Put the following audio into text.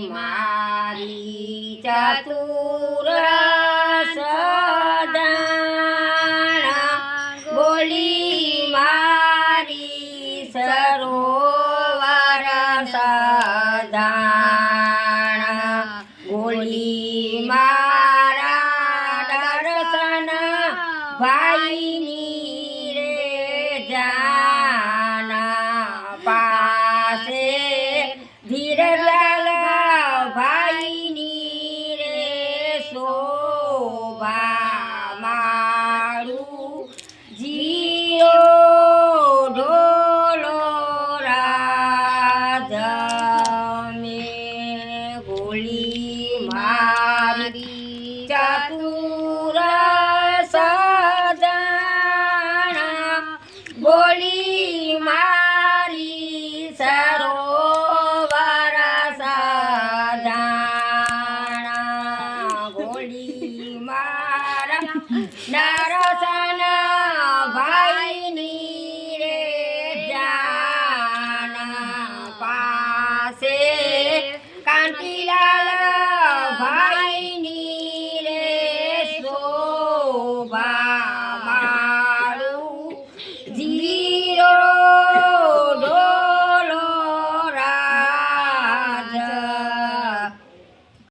મારી ચતુર સદાણા બોલી મારી સરોવર સદાણા બોલી મારા દર્શન ભાઈની રે જાના પાસે ધીરલાલ ભાઈની રે શોભા મારું જીઓ ઢોલો રાજ મેં ગોળી મારી ચતુર સજાણા બોલી મારી સરોવર સજાણા ગોળી મારા દર્શન ભાઈની રે જાના પાસે કાંતિલાલ ભાઈ